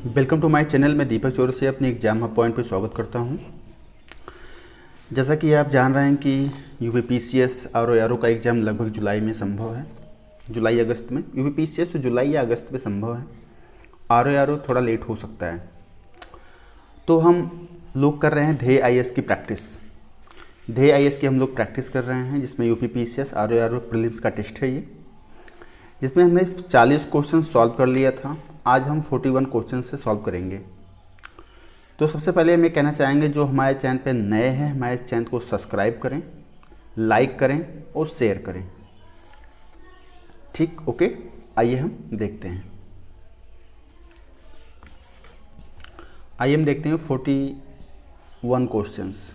Welcome to my channel. मैं दीपक चौरसिया अपने exam hub point पे स्वागत करता हूं। जैसा कि आप जान रहे हैं कि यूपीपीसीएस और आरओ का एग्ज़ाम लगभग जुलाई में संभव है, जुलाई अगस्त में। यूपीपीसीएस तो जुलाई या अगस्त में संभव है, आरओ थोड़ा लेट हो सकता है। तो हम लोग कर रहे हैं ध्येय आईएएस की प्रैक्टिस। ध्येय आईएएस की हम लोग प्रैक्टिस कर रहे हैं, जिसमें यूपीपीसीएस आरओ प्रीलिम्स का टेस्ट है ये, जिसमें हमने 40 क्वेश्चन सॉल्व कर लिया था। आज हम 41 क्वेश्चन से सॉल्व करेंगे। तो सबसे पहले हमें कहना चाहेंगे, जो हमारे चैनल पे नए हैं, हमारे चैनल को सब्सक्राइब करें, लाइक करें और शेयर करें। ठीक, ओके। आइए हम देखते हैं। आइए हम देखते हैं 41 क्वेश्चंस।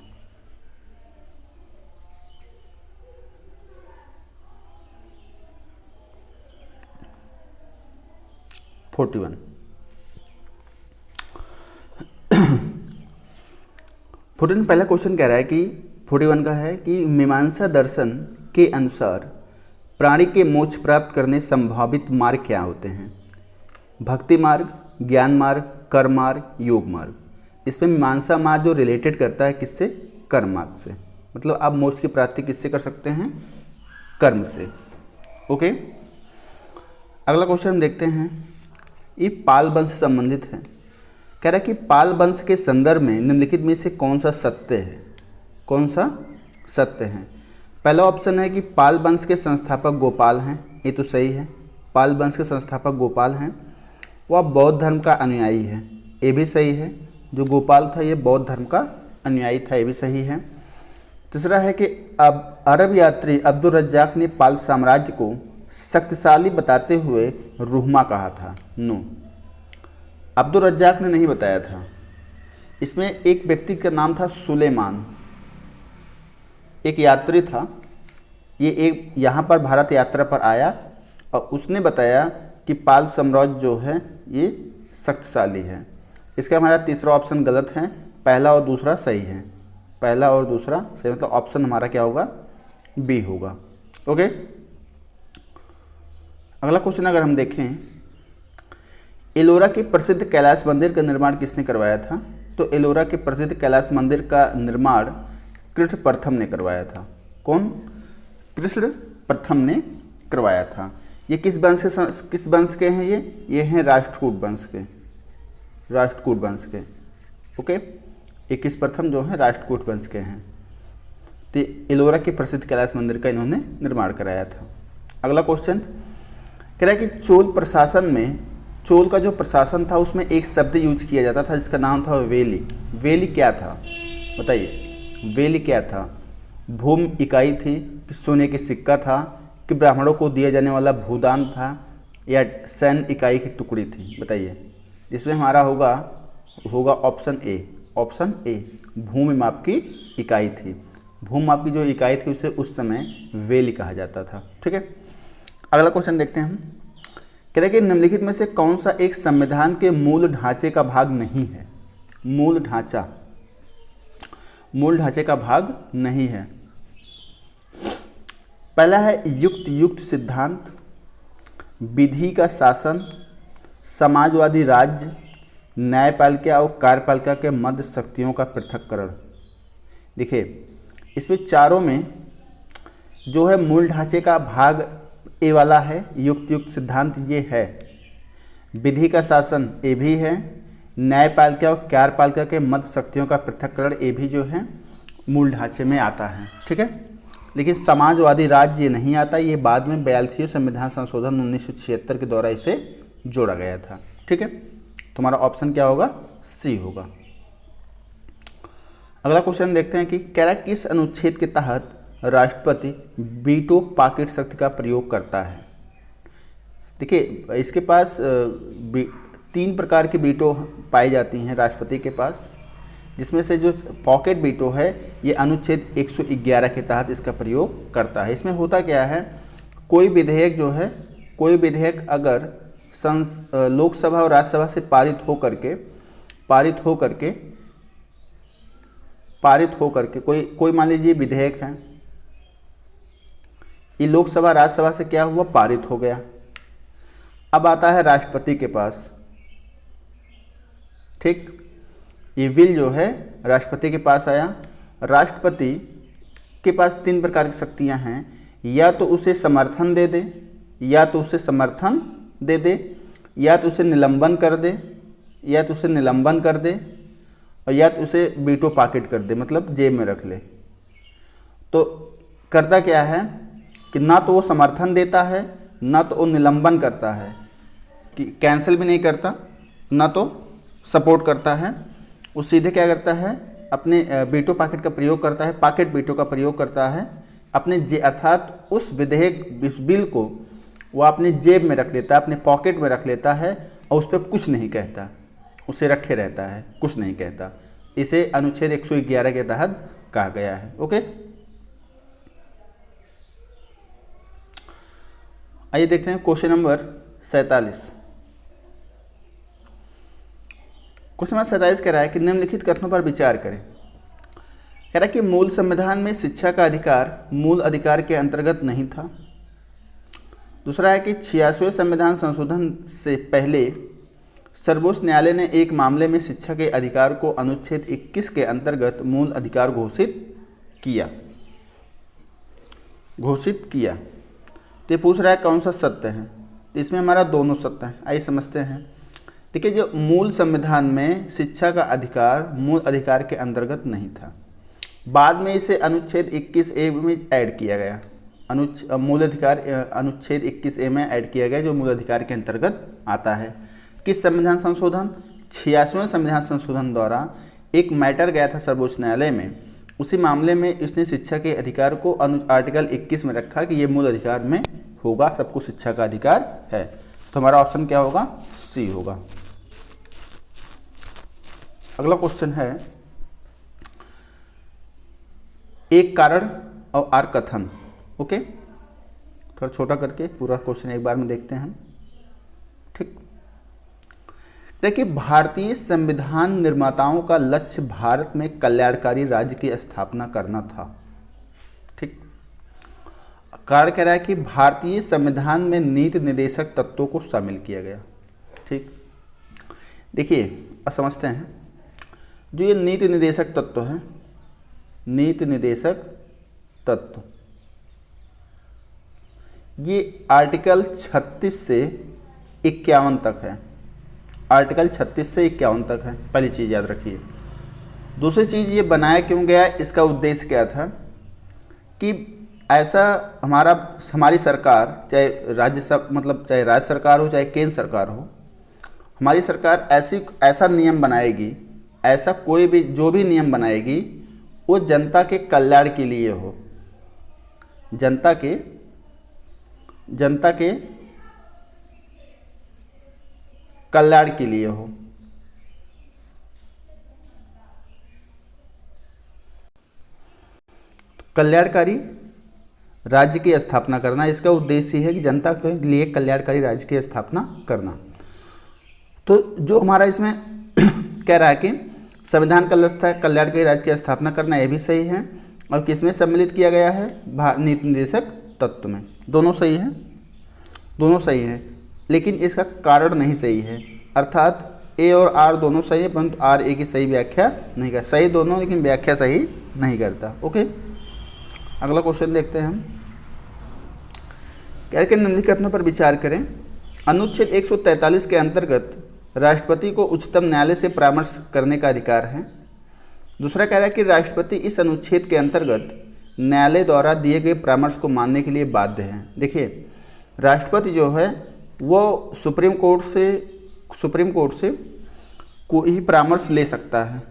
पहला क्वेश्चन कह रहा है कि 41 का है कि मीमांसा दर्शन के अनुसार प्राणी के मोक्ष प्राप्त करने संभावित मार्ग क्या होते हैं? भक्ति मार्ग, ज्ञान मार्ग, कर्म मार्ग, योग मार्ग। इसमें मीमांसा मार्ग जो रिलेटेड करता है किससे? कर्म मार्ग से। मतलब आप मोक्ष की प्राप्ति किससे कर सकते हैं? कर्म से। ओके, अगला क्वेश्चन हम देखते हैं। ये पाल वंश से संबंधित है। कह रहा है कि पाल वंश के संदर्भ में निम्नलिखित में से कौन सा सत्य है? कौन सा सत्य है? पहला ऑप्शन है कि पाल वंश के संस्थापक गोपाल हैं। ये तो सही है, पाल वंश के संस्थापक गोपाल हैं। वह बौद्ध धर्म का अनुयायी है, ये भी सही है। जो गोपाल था ये बौद्ध धर्म का अनुयायी था, ये भी सही है। तीसरा है कि अब अरब यात्री अब्दुल रज्जाक ने पाल साम्राज्य को शक्तिशाली बताते हुए रुहमा कहा था। नो, अब्दुल रज्जाक ने नहीं बताया था। इसमें एक व्यक्ति का नाम था सुलेमान, एक यात्री था। ये एक यहाँ पर भारत यात्रा पर आया और उसने बताया कि पाल साम्राज्य जो है ये शक्तिशाली है। इसका हमारा तीसरा ऑप्शन गलत है, पहला और दूसरा सही है। पहला और दूसरा सही, मतलब ऑप्शन हमारा क्या होगा? बी होगा। ओके, अगला क्वेश्चन अगर हम देखें, एलोरा के प्रसिद्ध कैलाश मंदिर का निर्माण किसने करवाया था? तो एलोरा के प्रसिद्ध कैलाश मंदिर का निर्माण कृष्ण प्रथम ने करवाया था। कौन? कृष्ण प्रथम ने करवाया था। ये किस वंश के हैं? ये हैं राष्ट्रकूट वंश के, राष्ट्रकूट वंश के। ओके, ये किस प्रथम जो है राष्ट्रकूट वंश के हैं। तो एलोरा के प्रसिद्ध कैलाश मंदिर का इन्होंने निर्माण कराया था। अगला क्वेश्चन कह रहा है कि चोल प्रशासन में, चोल का जो प्रशासन था उसमें एक शब्द यूज किया जाता था जिसका नाम था वेली। वेली क्या था बताइए? वेली क्या था? भूमि इकाई थी कि सोने की सिक्का था कि ब्राह्मणों को दिया जाने वाला भूदान था या सैन्य इकाई की टुकड़ी थी? बताइए। इसमें हमारा होगा ऑप्शन ए। ऑप्शन ए, भूमि माप की इकाई थी। भूमि माप की जो इकाई थी उसे उस समय वेली कहा जाता था। ठीक है, अगला क्वेश्चन देखते हैं हम। कह रहे कि निम्नलिखित में से कौन सा एक संविधान के मूल ढांचे का भाग नहीं है? मूल ढांचा, मूल ढांचे का भाग नहीं है। पहला है युक्त सिद्धांत, विधि का शासन, समाजवादी राज्य, न्यायपालिका और कार्यपालिका के मध्य शक्तियों का पृथक्करण। देखिए, इसमें चारों में जो है मूल ढांचे का भाग ए वाला है, युक्त सिद्धांत ये है। विधि का शासन ए भी है, न्यायपालिका और कार्यपालिका के मध्य शक्तियों का पृथक्करण ए भी जो है मूल ढांचे में आता है। ठीक है, लेकिन समाजवादी राज्य ये नहीं आता, ये बाद में 42वें संविधान संशोधन 1976 के द्वारा इसे जोड़ा गया था। ठीक है, तुम्हारा ऑप्शन क्या होगा? सी होगा। अगला क्वेश्चन देखते हैं कि कह रहा है किस अनुच्छेद के तहत राष्ट्रपति वीटो पॉकेट शक्ति का प्रयोग करता है? देखिए, इसके पास 3 प्रकार की वीटो पाई जाती हैं राष्ट्रपति के पास, जिसमें से जो पॉकेट वीटो है ये अनुच्छेद 111 के तहत इसका प्रयोग करता है। इसमें होता क्या है, कोई विधेयक जो है, कोई विधेयक अगर लोकसभा और राज्यसभा से पारित हो करके कोई मान लीजिए विधेयक है, ये लोकसभा राज्यसभा से क्या हुआ? पारित हो गया। अब आता है राष्ट्रपति के पास, ठीक। ये विल जो है राष्ट्रपति के पास आया। राष्ट्रपति के पास 3 प्रकार की शक्तियां हैं, या तो उसे समर्थन दे दे, या तो उसे समर्थन दे दे, या तो उसे निलंबन कर दे, या तो उसे निलंबन कर दे, और या तो उसे वीटो पॉकेट कर दे, मतलब जेब में रख ले। तो करता क्या है कि ना तो वो समर्थन देता है, ना तो वो निलंबन करता है, कि कैंसिल भी नहीं करता, ना तो सपोर्ट करता है। वो सीधे क्या करता है, अपने वीटो पॉकेट का प्रयोग करता है, पॉकेट वीटो का प्रयोग करता है अपने अर्थात उस विधेयक, इस बिल को वो अपनी जेब में रख लेता है, अपने पॉकेट में रख लेता है और उस पर कुछ नहीं कहता, उसे रखे रहता है, कुछ नहीं कहता। इसे अनुच्छेद 111 के तहत कहा गया है। ओके, आइए देखते हैं क्वेश्चन नंबर 47। क्वेश्चन नंबर 47 कह रहा है कि निम्नलिखित कथनों पर विचार करें। कह रहा है कि मूल संविधान में शिक्षा का अधिकार मूल अधिकार के अंतर्गत नहीं था। दूसरा है कि 86वें संविधान संशोधन से पहले सर्वोच्च न्यायालय ने एक मामले में शिक्षा के अधिकार को अनुच्छेद 21 के अंतर्गत मूल अधिकार घोषित किया। तो ये पूछ रहा है कौन सा सत्य है, तो इसमें हमारा दोनों सत्य है। आइए समझते हैं। देखिए, जो मूल संविधान में शिक्षा का अधिकार मूल अधिकार के अंतर्गत नहीं था, बाद में इसे अनुच्छेद 21A में ऐड किया गया। मूल अधिकार अनुच्छेद 21A में ऐड किया गया, जो मूल अधिकार के अंतर्गत आता है। किस संविधान संशोधन? 86वें संविधान संशोधन द्वारा एक मैटर गया था सर्वोच्च न्यायालय में, उसी मामले में इसने शिक्षा के अधिकार को आर्टिकल 21 में रखा कि ये मूल अधिकार में होगा, सबको शिक्षा का अधिकार है। तो हमारा ऑप्शन क्या होगा? सी होगा। अगला क्वेश्चन है, एक कारण और आर कथन। ओके, थोड़ा छोटा करके पूरा क्वेश्चन एक बार में देखते हैं। ठीक, देखिए, भारतीय संविधान निर्माताओं का लक्ष्य भारत में कल्याणकारी राज्य की स्थापना करना था। ठीक, कारण कह रहा है कि भारतीय संविधान में नीति निर्देशक तत्वों को शामिल किया गया। ठीक, देखिए अब समझते हैं, जो ये नीति निर्देशक तत्व है, नीति निर्देशक तत्व, ये आर्टिकल 36 से 51 तक है। आर्टिकल 36 से 51 तक है, पहली चीज़ याद रखिए। दूसरी चीज़, ये बनाया क्यों गया, इसका उद्देश्य क्या था कि ऐसा हमारी सरकार, चाहे चाहे राज्य सरकार हो चाहे केंद्र सरकार हो, हमारी सरकार ऐसा नियम बनाएगी, ऐसा कोई भी जो भी नियम बनाएगी वो जनता के कल्याण के लिए हो, जनता के कल्याण के लिए हो। कल्याणकारी राज्य की स्थापना करना, इसका उद्देश्य है कि जनता के लिए कल्याणकारी राज्य की स्थापना करना। तो जो हमारा इसमें कह रहा है कि संविधान का लक्ष्य है कल्याणकारी राज्य की स्थापना करना, यह भी सही है। और किसमें सम्मिलित किया गया है? नीति निर्देशक तत्व में। दोनों सही है, दोनों सही है, लेकिन इसका कारण नहीं सही है। अर्थात ए और आर दोनों सही है, परंतु आर ए की सही व्याख्या नहीं करता। सही दोनों, लेकिन व्याख्या सही नहीं करता। ओके, अगला क्वेश्चन देखते हैं हम। कह रहे कि निम्नलिखित कथनों पर विचार करें। अनुच्छेद 143 के अंतर्गत राष्ट्रपति को उच्चतम न्यायालय से परामर्श करने का अधिकार है। दूसरा कह रहा है कि राष्ट्रपति इस अनुच्छेद के अंतर्गत न्यायालय द्वारा दिए गए परामर्श को मानने के लिए बाध्य हैं। देखिए, राष्ट्रपति जो है वो सुप्रीम कोर्ट से कोई भी परामर्श ले सकता है,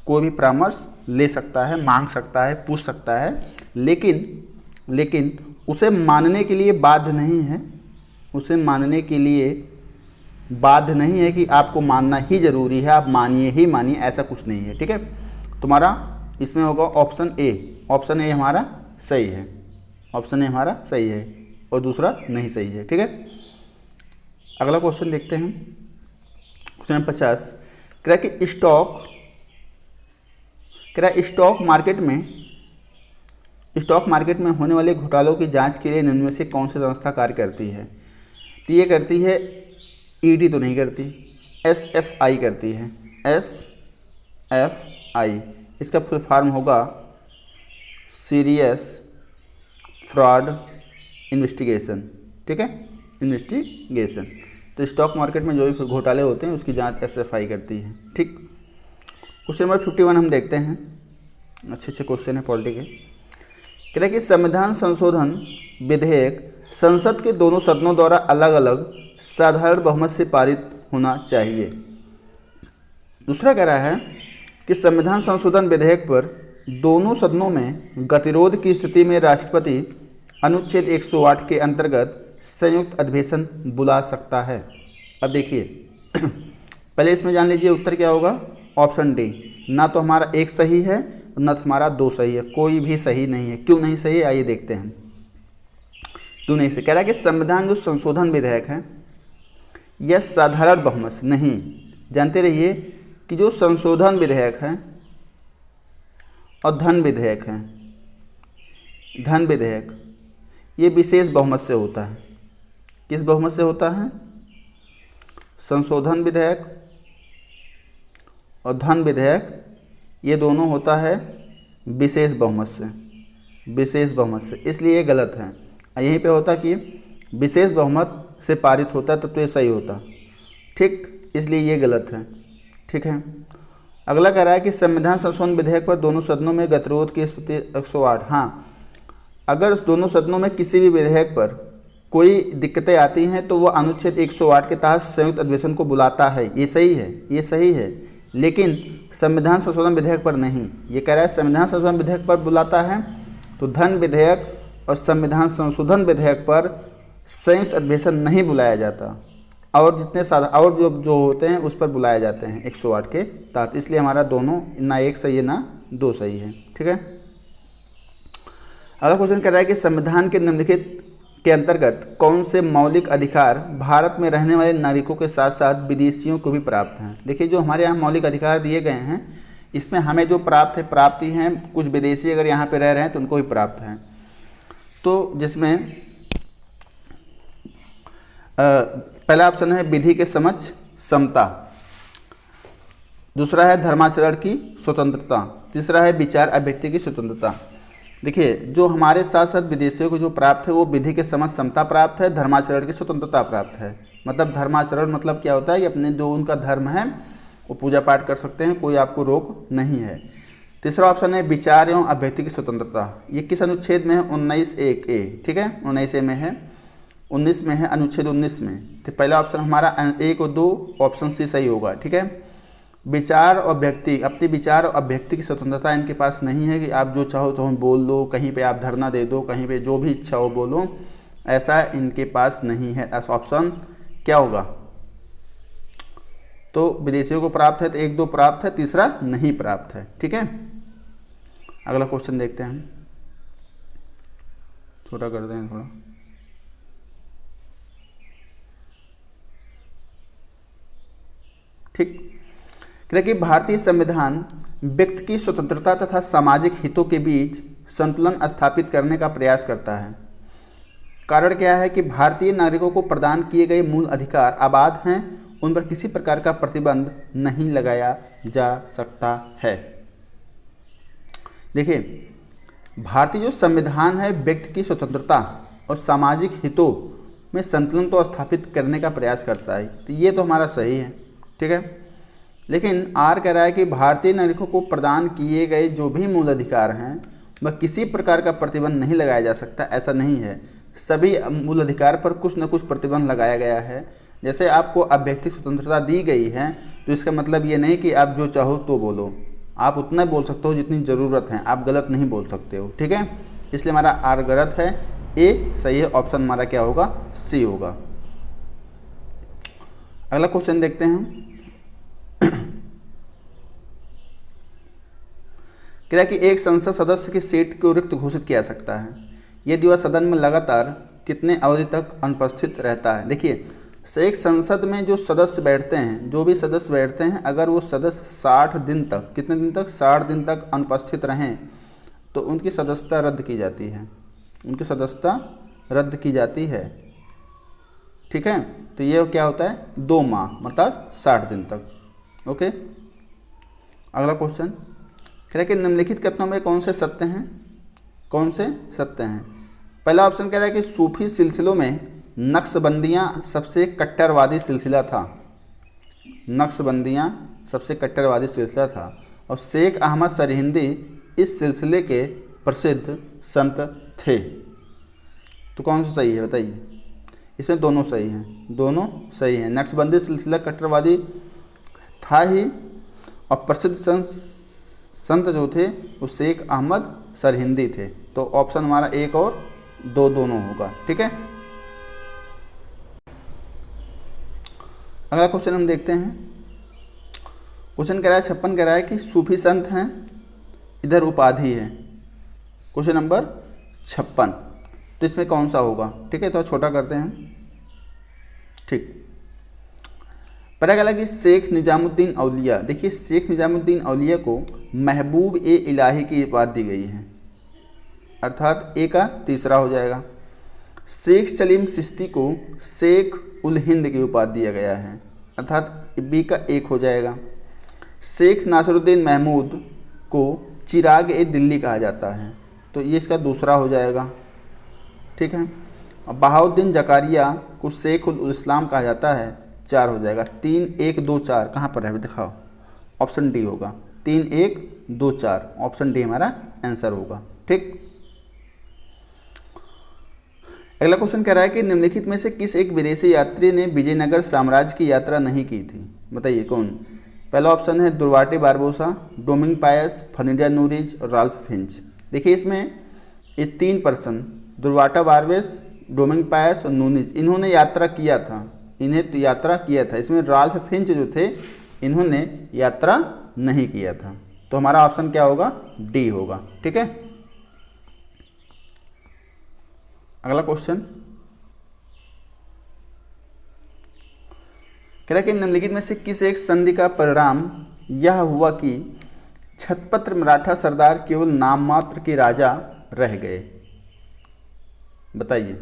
कोई भी परामर्श ले सकता है, मांग सकता है, पूछ सकता है, लेकिन उसे मानने के लिए बाध्य नहीं है। उसे मानने के लिए बाध्य नहीं है कि आपको मानना ही जरूरी है, आप मानिए ही मानिए, ऐसा कुछ नहीं है। ठीक है, तुम्हारा इसमें होगा ऑप्शन ए। ऑप्शन ए हमारा सही है, ऑप्शन ए हमारा सही है और दूसरा नहीं सही है। ठीक है, अगला क्वेश्चन देखते हैं। क्वेश्चन नंबर 50 कह रहा कि स्टॉक मार्केट में होने वाले घोटालों की जांच के लिए निम्न में से कौन सी संस्था कार्य करती है? तो ये करती है ईडी तो नहीं करती, एसएफआई करती है। SFI, इसका फुल फॉर्म होगा सीरियस फ्रॉड इन्वेस्टिगेशन। ठीक है, इन्वेस्टिगेशन। तो स्टॉक मार्केट में जो भी घोटाले होते हैं उसकी जांच SFI करती है। ठीक, क्वेश्चन नंबर 51 हम देखते हैं। अच्छे क्वेश्चन है पॉलिटी के। कह रहा है कि संविधान संशोधन विधेयक संसद के दोनों सदनों द्वारा अलग अलग साधारण बहुमत से पारित होना चाहिए। दूसरा कह रहा है कि संविधान संशोधन विधेयक पर दोनों सदनों में गतिरोध की स्थिति में राष्ट्रपति अनुच्छेद 108 के अंतर्गत संयुक्त अधिवेशन बुला सकता है। अब देखिए पहले इसमें जान लीजिए उत्तर क्या होगा। ऑप्शन डी, ना तो हमारा एक सही है ना तो हमारा दो सही है, कोई भी सही नहीं है। क्यों नहीं सही है आइए देखते हैं क्यों नहीं सही। कह रहा है कि संविधान जो संशोधन विधेयक है यह साधारण बहुमत से नहीं, जानते रहिए कि जो संशोधन विधेयक है और धन विधेयक है, धन विधेयक ये विशेष बहुमत से होता है। किस बहुमत से होता है? संशोधन विधेयक और धन विधेयक ये दोनों होता है विशेष बहुमत से, विशेष बहुमत से, इसलिए ये गलत है। यहीं पे होता कि विशेष बहुमत से पारित होता तब तो ये सही होता। ठीक, इसलिए ये गलत है। ठीक है, अगला कह रहा है कि संविधान संशोधन विधेयक पर दोनों सदनों में गतिरोध की स्थिति 108। हाँ, अगर दोनों सदनों में किसी भी विधेयक पर कोई दिक्कतें आती हैं तो वह अनुच्छेद 108 के तहत संयुक्त अधिवेशन को बुलाता है। ये सही है, ये सही है, लेकिन संविधान संशोधन विधेयक पर नहीं। ये कह रहा है संविधान संशोधन विधेयक पर बुलाता है तो धन विधेयक और संविधान संशोधन विधेयक पर संयुक्त अधिवेशन नहीं बुलाया जाता, और जितने और जो होते हैं उस पर बुलाए जाते हैं 108 के तहत। इसलिए हमारा दोनों ना एक सही है ना दो सही है। ठीक है, अगला क्वेश्चन कह रहा है कि संविधान के निम्नलिखित के अंतर्गत कौन से मौलिक अधिकार भारत में रहने वाले नागरिकों के साथ साथ विदेशियों को भी प्राप्त हैं। देखिए जो हमारे यहाँ मौलिक अधिकार दिए गए हैं इसमें हमें जो प्राप्त है प्राप्ति हैं, कुछ विदेशी अगर यहाँ पे रह रहे हैं तो उनको भी प्राप्त हैं। तो जिसमें पहला ऑप्शन है विधि के समक्ष समता, दूसरा है धर्माचरण की स्वतंत्रता, तीसरा है विचार अभिव्यक्ति की स्वतंत्रता। देखिए जो हमारे साथ साथ विदेशियों को जो प्राप्त है वो विधि के समक्ष समता प्राप्त है, धर्माचरण की स्वतंत्रता प्राप्त है। मतलब धर्माचरण मतलब क्या होता है कि अपने जो उनका धर्म है वो पूजा पाठ कर सकते हैं, कोई आपको रोक नहीं है। तीसरा ऑप्शन है विचार एवं अभिव्यक्ति की स्वतंत्रता। ये किस अनुच्छेद में है? 19(1)(a)। ठीक है, 19(a) में है, 19 में है, अनुच्छेद 19 में। तो पहला ऑप्शन हमारा 1 और 2 ऑप्शन सी सही होगा। ठीक है, विचार और व्यक्ति, अपने विचार और अभिव्यक्ति की स्वतंत्रता इनके पास नहीं है कि आप जो चाहो तो बोल दो, कहीं पे आप धरना दे दो, कहीं पे जो भी इच्छा हो बोलो, ऐसा इनके पास नहीं है। ऐसा ऑप्शन क्या होगा? तो विदेशियों को प्राप्त है तो 1 2 प्राप्त है, तीसरा नहीं प्राप्त है। ठीक है, अगला क्वेश्चन देखते हैं, छोटा कर दें थोड़ा। ठीक, क्योंकि भारतीय संविधान व्यक्ति की स्वतंत्रता तथा सामाजिक हितों के बीच संतुलन स्थापित करने का प्रयास करता है। कारण क्या है कि भारतीय नागरिकों को प्रदान किए गए मूल अधिकार अबाध हैं, उन पर किसी प्रकार का प्रतिबंध नहीं लगाया जा सकता है। देखिए भारतीय जो संविधान है व्यक्ति की स्वतंत्रता और सामाजिक हितों में संतुलन तो स्थापित करने का प्रयास करता है, तो ये तो हमारा सही है। ठीक है, लेकिन आर कह रहा है कि भारतीय नागरिकों को प्रदान किए गए जो भी मूल अधिकार हैं वह किसी प्रकार का प्रतिबंध नहीं लगाया जा सकता। ऐसा नहीं है, सभी मूल अधिकार पर कुछ न कुछ प्रतिबंध लगाया गया है। जैसे आपको अभिव्यक्ति स्वतंत्रता दी गई है तो इसका मतलब ये नहीं कि आप जो चाहो तो बोलो, आप उतना बोल सकते हो जितनी ज़रूरत है, आप गलत नहीं बोल सकते हो। ठीक है, इसलिए हमारा आर गलत है, ए सही है। ऑप्शन हमारा क्या होगा? सी होगा। अगला क्वेश्चन देखते हैं, कह कि एक संसद सदस्य की सीट को रिक्त घोषित किया जा सकता है यदि वह सदन में लगातार कितने अवधि तक अनुपस्थित रहता है। देखिए एक संसद में जो सदस्य बैठते हैं, जो भी सदस्य बैठते हैं, अगर वो सदस्य 60 दिन तक, कितने दिन तक? 60 दिन तक अनुपस्थित रहें तो उनकी सदस्यता रद्द की जाती है, उनकी सदस्यता रद्द की जाती है। ठीक है, तो ये क्या होता है? 2 माह मतलब 60 दिन तक। ओके, अगला क्वेश्चन कह रहा है कि निम्नलिखित कथनों में कौन से सत्य हैं, कौन से सत्य हैं। पहला ऑप्शन कह रहा है कि सूफी सिलसिलों में नक्शबंदियाँ सबसे कट्टरवादी सिलसिला था, नक्शबंदियाँ सबसे कट्टरवादी सिलसिला था, और शेख अहमद सरहिंदी इस सिलसिले के प्रसिद्ध संत थे। तो कौन सा सही है बताइए। इसमें दोनों सही हैं, दोनों सही हैं। नक्शबंदी सिलसिला कट्टरवादी था ही, और प्रसिद्ध संत जो थे वो शेख अहमद सरहिंदी थे। तो ऑप्शन हमारा 1 और 2 दोनों होगा। ठीक है, अगला क्वेश्चन हम देखते हैं। क्वेश्चन कह रहा है 56 कह रहा है कि सूफी संत हैं, इधर उपाधि है। क्वेश्चन नंबर 56, तो इसमें कौन सा होगा। ठीक है, तो छोटा करते हैं। ठीक, पता गया कि शेख निजामुद्दीन औलिया, देखिए शेख निजामुद्दीन औलिया को महबूब ए इलाही की उपाधि दी गई है, अर्थात ए का तीसरा हो जाएगा। शेख सलीम चिश्ती को शेख उल हिंद की उपाधि दिया गया है, अर्थात बी का 1 हो जाएगा। शेख नासिरुद्दीन महमूद को चिराग ए दिल्ली कहा जाता है, तो ये इसका दूसरा हो जाएगा। ठीक है, बहाउद्दीन जकारिया को शेख उल इस्लाम कहा जाता है, 4 हो जाएगा। 3 1 2 4 कहाँ पर है दिखाओ, ऑप्शन डी होगा। 3 1 2 4 ऑप्शन डी हमारा आंसर होगा। ठीक, अगला क्वेश्चन कह रहा है कि निम्नलिखित में से किस एक विदेशी यात्री ने विजयनगर साम्राज्य की यात्रा नहीं की थी, बताइए कौन। पहला ऑप्शन है दुर्वाटी बारबोसा, डोमिंग पायस, फर्डिनांड नूरिज और राल्फ फिंच। देखिए इसमें ये 3 पर्सन दुर्वाटा बारबेस, डोमिंग पायस और नूनिज, इन्होंने यात्रा किया था, इन्हें तो यात्रा किया था। इसमें राल्फ फिंच जो थे इन्होंने यात्रा नहीं किया था, तो हमारा ऑप्शन क्या होगा, डी होगा। ठीक है, अगला क्वेश्चन कह रहा है कि निम्नलिखित में से किस एक संधि का परिणाम यह हुआ कि छत्रपति मराठा सरदार केवल नाम मात्र के राजा रह गए, बताइए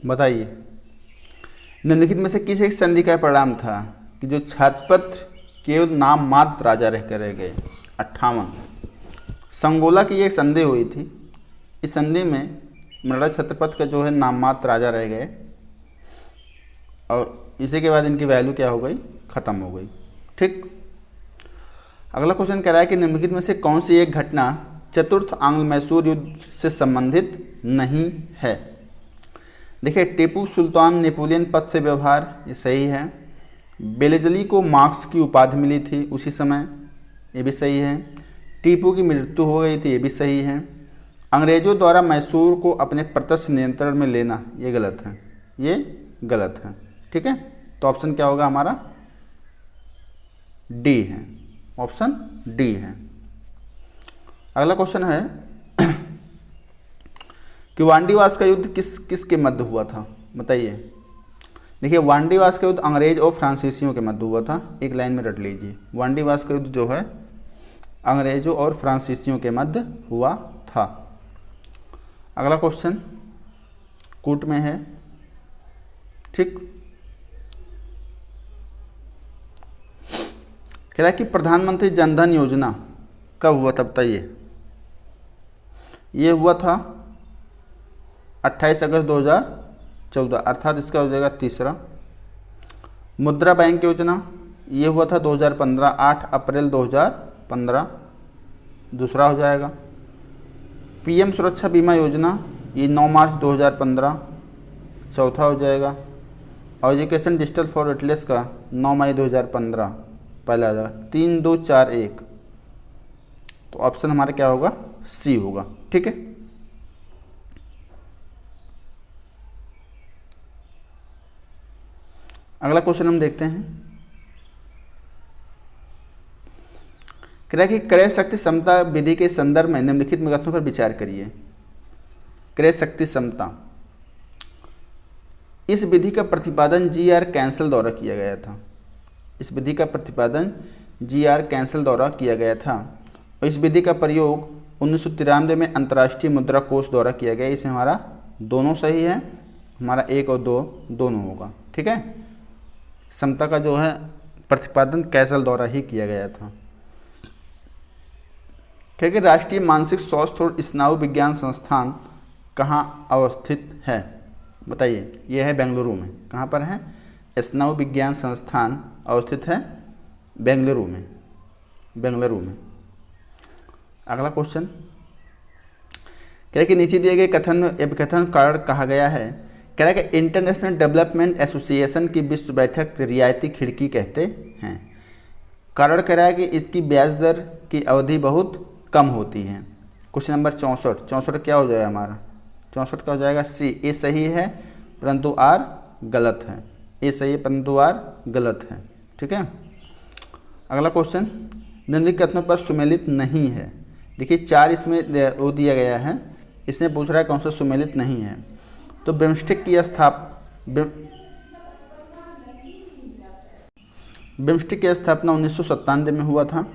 बताइए। निम्नलिखित में से किस एक संधि का परिणाम था कि जो छत्रपति केवल नाम मात्र राजा रह गए। 58 संगोला की एक संधि हुई थी, इस संधि में मराठा छत्रपति का जो है नाम मात्र राजा रह गए, और इसी के बाद इनकी वैल्यू क्या हो गई, ख़त्म हो गई। ठीक, अगला क्वेश्चन कह रहा है कि निम्नलिखित में से कौन सी एक घटना चतुर्थ आंग्ल मैसूर युद्ध से संबंधित नहीं है। देखिए टीपू सुल्तान नेपोलियन पद से व्यवहार, ये सही है। बेलेजली को मार्क्स की उपाधि मिली थी उसी समय, ये भी सही है। टीपू की मृत्यु हो गई थी, ये भी सही है। अंग्रेजों द्वारा मैसूर को अपने प्रत्यक्ष नियंत्रण में लेना, ये गलत है, ये गलत है। ठीक है, तो ऑप्शन क्या होगा हमारा, डी है, ऑप्शन डी है। अगला क्वेश्चन है कि वांडीवास का युद्ध किसके मध्य हुआ था, बताइए। देखिए वांडीवास का युद्ध अंग्रेज और फ्रांसीसियों के मध्य हुआ था, एक लाइन में रट लीजिए। वांडीवास का युद्ध जो है अंग्रेजों और फ्रांसीसियों के मध्य हुआ था। अगला क्वेश्चन कूट में है। ठीक, कह रहा है कि प्रधानमंत्री जनधन योजना कब हुआ था, बताइए। ये हुआ था 28 अगस्त 2014, अर्थात इसका हो जाएगा तीसरा। मुद्रा बैंक योजना ये हुआ था 2015, 8 अप्रैल 2015, दूसरा हो जाएगा। पीएम सुरक्षा बीमा योजना ये 9 मार्च 2015, चौथा हो जाएगा। और एजुकेशन डिजिटल फॉर एटलेस का 9 मई 2015, पहला आ जाएगा। 3 2 4 1, तो ऑप्शन हमारा क्या होगा, सी होगा। ठीक है, अगला क्वेश्चन हम देखते हैं। कह रहा है कि क्रय शक्ति समता विधि के संदर्भ में निम्नलिखित कथनों पर विचार करिए। क्रय शक्ति समता, इस विधि का प्रतिपादन जी.आर. कैंसल द्वारा किया गया था। इस विधि का प्रतिपादन जी.आर. कैंसल द्वारा किया गया था, और इस विधि का प्रयोग 1993 में अंतर्राष्ट्रीय मुद्रा कोष द्वारा किया गया। इसमें हमारा दोनों सही है, हमारा 1 और 2 दोनों होगा। ठीक है, समता का जो है प्रतिपादन कैसल द्वारा ही किया गया था। क्योंकि राष्ट्रीय मानसिक स्वास्थ्य और स्नायु विज्ञान संस्थान कहाँ अवस्थित है? बताइए। यह है बेंगलुरु में। कहाँ पर है? स्नायु विज्ञान संस्थान अवस्थित है बेंगलुरु में। बेंगलुरु में। अगला क्वेश्चन कह कि नीचे दिए गए कथन में कथन कारण कहा गया है। कह रहा है कि इंटरनेशनल डेवलपमेंट एसोसिएशन की विश्व बैठक रियायती खिड़की कहते हैं। कारण कह रहा है कि इसकी ब्याज दर की अवधि बहुत कम होती है। Question number 64। 64 क्या हो जाएगा हमारा? 64 का हो जाएगा सी। ए सही है परंतु आर गलत है। ए सही है परंतु आर गलत है। ठीक है। अगला क्वेश्चन निम्नलिखित कथनों पर सुमेलित नहीं है। देखिए 4 इसमें वो दिया गया है। इसने पूछ रहा है कौन सा सुमेलित नहीं है। तो बिम्स्टेक की स्थापना 1997 में हुआ था।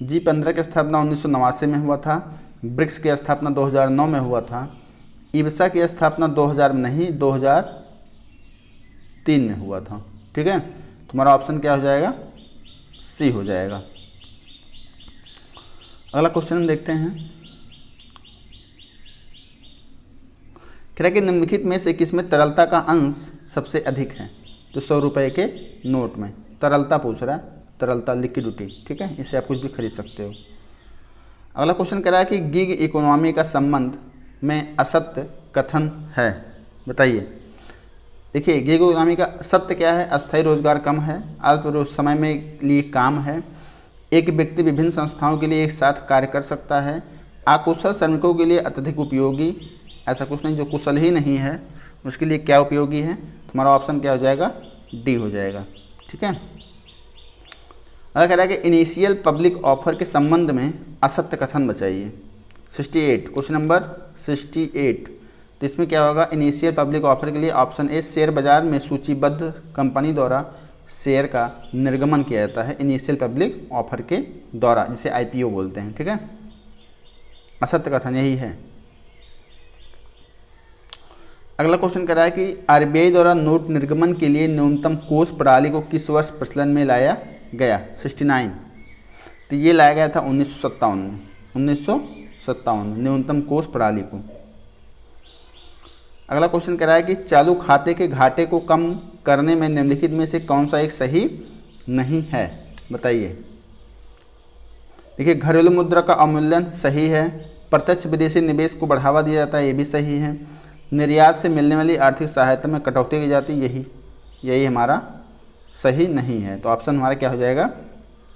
G15 की स्थापना 1989 में हुआ था। ब्रिक्स की स्थापना 2009 में हुआ था। इब्सा की स्थापना 2000 में नहीं 2003 में हुआ था। ठीक है। तुम्हारा ऑप्शन क्या हो जाएगा? सी हो जाएगा। अगला क्वेश्चन हम देखते हैं। कह रहा है कि निम्नलिखित में से किसमें तरलता का अंश सबसे अधिक है? तो 100 रुपये के नोट में तरलता पूछ रहा है। तरलता लिक्विडिटी। ठीक है। इससे आप कुछ भी खरीद सकते हो। अगला क्वेश्चन कह रहा है कि गिग इकोनॉमी का संबंध में असत्य कथन है। बताइए। देखिए गिग इकोनॉमी का सत्य क्या है? अस्थायी रोजगार कम है, अल्प समय में लिए काम है, एक व्यक्ति विभिन्न संस्थाओं के लिए एक साथ कार्य कर सकता है, अकुशल श्रमिकों के लिए अत्यधिक उपयोगी। ऐसा कुछ नहीं जो कुशल ही नहीं है उसके लिए क्या उपयोगी है। तुम्हारा ऑप्शन क्या हो जाएगा? डी हो जाएगा। ठीक है। अगर कह रहा है कि इनिशियल पब्लिक ऑफर के संबंध में असत्य कथन बताइए। 68। Question number 68। तो इसमें क्या होगा? इनिशियल पब्लिक ऑफर के लिए ऑप्शन ए शेयर बाजार में सूचीबद्ध कंपनी द्वारा शेयर का निर्गमन किया जाता है इनिशियल पब्लिक ऑफर के द्वारा, जिसे IPO बोलते हैं। ठीक है। असत्य कथन यही है। अगला क्वेश्चन कर रहा है कि RBI द्वारा नोट निर्गमन के लिए न्यूनतम कोष प्रणाली को किस वर्ष प्रचलन में लाया गया? 69। तो ये लाया गया था 1957 में। 1957 में न्यूनतम कोष प्रणाली को। अगला क्वेश्चन कह रहा है कि चालू खाते के घाटे को कम करने में निम्नलिखित में से कौन सा एक सही नहीं है? बताइए। देखिए घरेलू मुद्रा का अवमूल्यन सही है। प्रत्यक्ष विदेशी निवेश को बढ़ावा दिया जाता है, ये भी सही है। निर्यात से मिलने वाली आर्थिक सहायता में कटौती की जाती, यही हमारा सही नहीं है। तो ऑप्शन हमारा क्या हो जाएगा?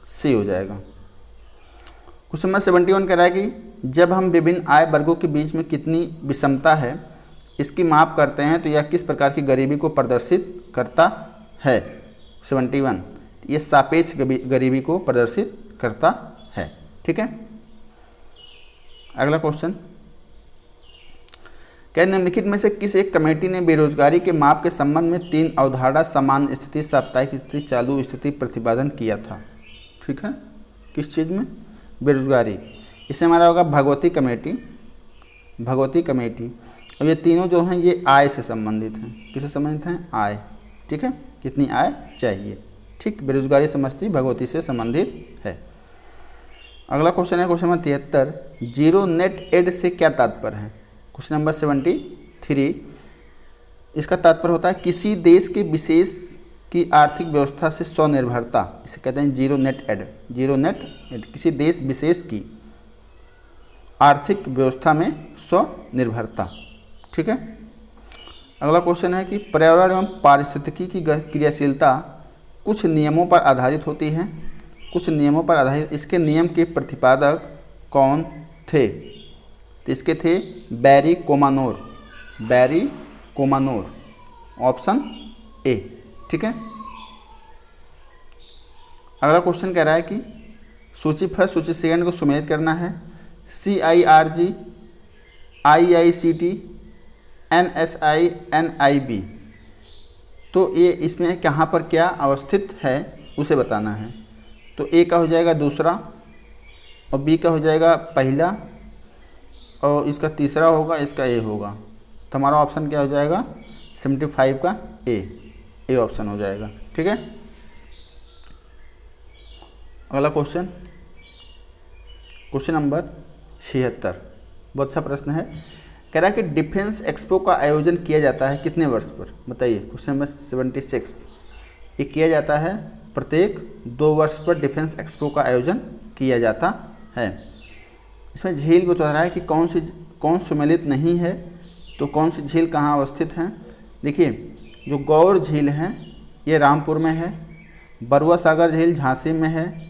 सी हो जाएगा। क्वेश्चन नंबर 71 कह रहा है कि जब हम विभिन्न आय वर्गों के बीच में कितनी विषमता है इसकी माप करते हैं तो यह किस प्रकार की गरीबी को प्रदर्शित करता है? 71। ये सापेक्ष गरीबी को प्रदर्शित करता है। ठीक है। अगला क्वेश्चन क्या निम्नलिखित में से किस एक कमेटी ने बेरोजगारी के माप के संबंध में 3 अवधारणा सामान्य स्थिति, साप्ताहिक स्थिति, चालू स्थिति प्रतिपादन किया था? ठीक है। किस चीज़ में? बेरोजगारी। इससे हमारा होगा भगवती कमेटी। भगवती कमेटी। अब ये तीनों जो हैं ये आय से संबंधित हैं। किससे संबंधित हैं? आय। ठीक है। कितनी आय चाहिए। ठीक। बेरोजगारी समझती भगवती से संबंधित है। अगला क्वेश्चन है question number 73। Zero net aid से क्या तात्पर्य है? Question number 73। इसका तात्पर्य होता है किसी देश के विशेष की आर्थिक व्यवस्था से स्वनिर्भरता। इसे कहते हैं zero net aid. Zero net aid किसी देश विशेष की आर्थिक व्यवस्था में स्वनिर्भरता। ठीक है। अगला क्वेश्चन है कि पर्यावरण एवं पारिस्थितिकी की क्रियाशीलता कुछ नियमों पर आधारित होती है। कुछ नियमों पर आधारित। इसके नियम के प्रतिपादक कौन थे? तो इसके थे बैरी कोमानोर। बैरी कोमानोर। Option A. ठीक है। अगला क्वेश्चन कह रहा है कि सूची फर्स्ट सूची सेकंड को सुमेलित करना है। CIRG, IICT, NSI, NIB। तो ये इसमें कहाँ पर क्या अवस्थित है उसे बताना है। तो ए का हो जाएगा दूसरा और बी का हो जाएगा पहला और इसका तीसरा होगा, इसका ए होगा। तो हमारा ऑप्शन क्या हो जाएगा? 75 का ए ऑप्शन हो जाएगा। ठीक है। अगला क्वेश्चन, क्वेश्चन नंबर 76, बहुत अच्छा प्रश्न है। कह रहा है कि डिफेंस एक्सपो का आयोजन किया जाता है कितने वर्ष पर, बताइए। क्वेश्चन नंबर 76, ये किया जाता है प्रत्येक 2 वर्ष पर डिफेंस एक्सपो का आयोजन किया जाता है। इसमें झील बता रहा है कि कौन सुमेलित नहीं है, तो कौन सी झील कहाँ अवस्थित है। देखिए, जो गौर झील है ये रामपुर में है, बरुआ सागर झील झांसी में है,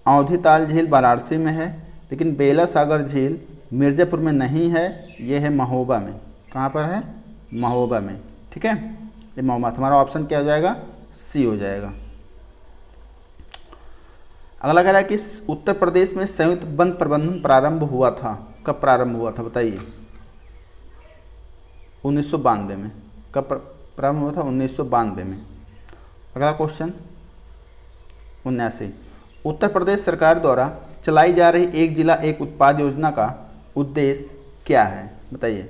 औधी ताल झील वाराणसी में है, लेकिन बेला सागर झील मिर्ज़ापुर में नहीं है, ये है महोबा में। कहाँ पर है? महोबा में। ठीक है, ये महोबा, हमारा ऑप्शन क्या हो जाएगा? सी हो जाएगा। अगला कह रहा है कि उत्तर प्रदेश में संयुक्त वन प्रबंधन प्रारंभ हुआ था, कब प्रारंभ हुआ था बताइए। 1992 में। कब प्रारंभ हुआ था? 1992 में। अगला क्वेश्चन 79, उत्तर प्रदेश सरकार द्वारा चलाई जा रही एक जिला एक उत्पाद योजना का उद्देश्य क्या है, बताइए।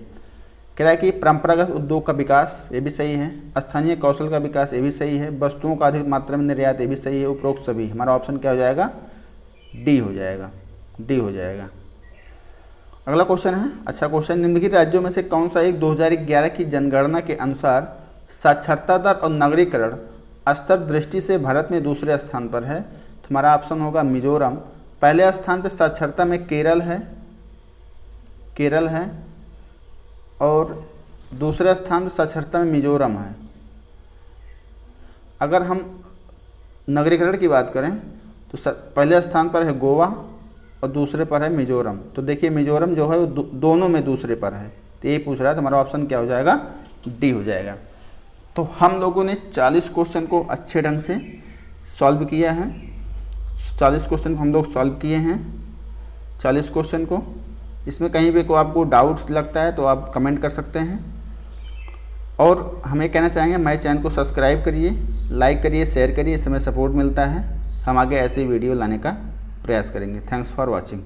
कह रहा है कि परंपरागत उद्योग का विकास, ये भी सही है, स्थानीय कौशल का विकास, ये भी सही है, वस्तुओं का अधिक मात्रा में निर्यात, ये भी सही है, उपरोक्त सभी। हमारा ऑप्शन क्या हो जाएगा? डी हो जाएगा, डी हो जाएगा। अगला क्वेश्चन है, अच्छा क्वेश्चन, निम्नलिखित राज्यों में से कौन सा एक 2011 की जनगणना के अनुसार साक्षरता दर और नगरीकरण स्तर दृष्टि से भारत में दूसरे स्थान पर है। तो हमारा ऑप्शन होगा मिजोरम। पहले स्थान पर साक्षरता में केरल है और दूसरे स्थान पर साक्षरता में मिजोरम है। अगर हम नगरीकरण की बात करें तो पहले स्थान पर है गोवा और दूसरे पर है मिजोरम। तो देखिए मिजोरम जो है वो दोनों में दूसरे पर है, तो ये पूछ रहा है, तो हमारा ऑप्शन क्या हो जाएगा? डी हो जाएगा। तो हम लोगों ने 40 क्वेश्चन को अच्छे ढंग से सॉल्व किया है। 40 क्वेश्चन को हम लोग सॉल्व किए हैं, 40 क्वेश्चन को। इसमें कहीं भी को आपको डाउट लगता है तो आप कमेंट कर सकते हैं। और हमें कहना चाहेंगे हमारे चैनल को सब्सक्राइब करिए, लाइक करिए, शेयर करिए, इससे हमें सपोर्ट मिलता है। हम आगे ऐसे वीडियो लाने का प्रयास करेंगे। Thanks for watching.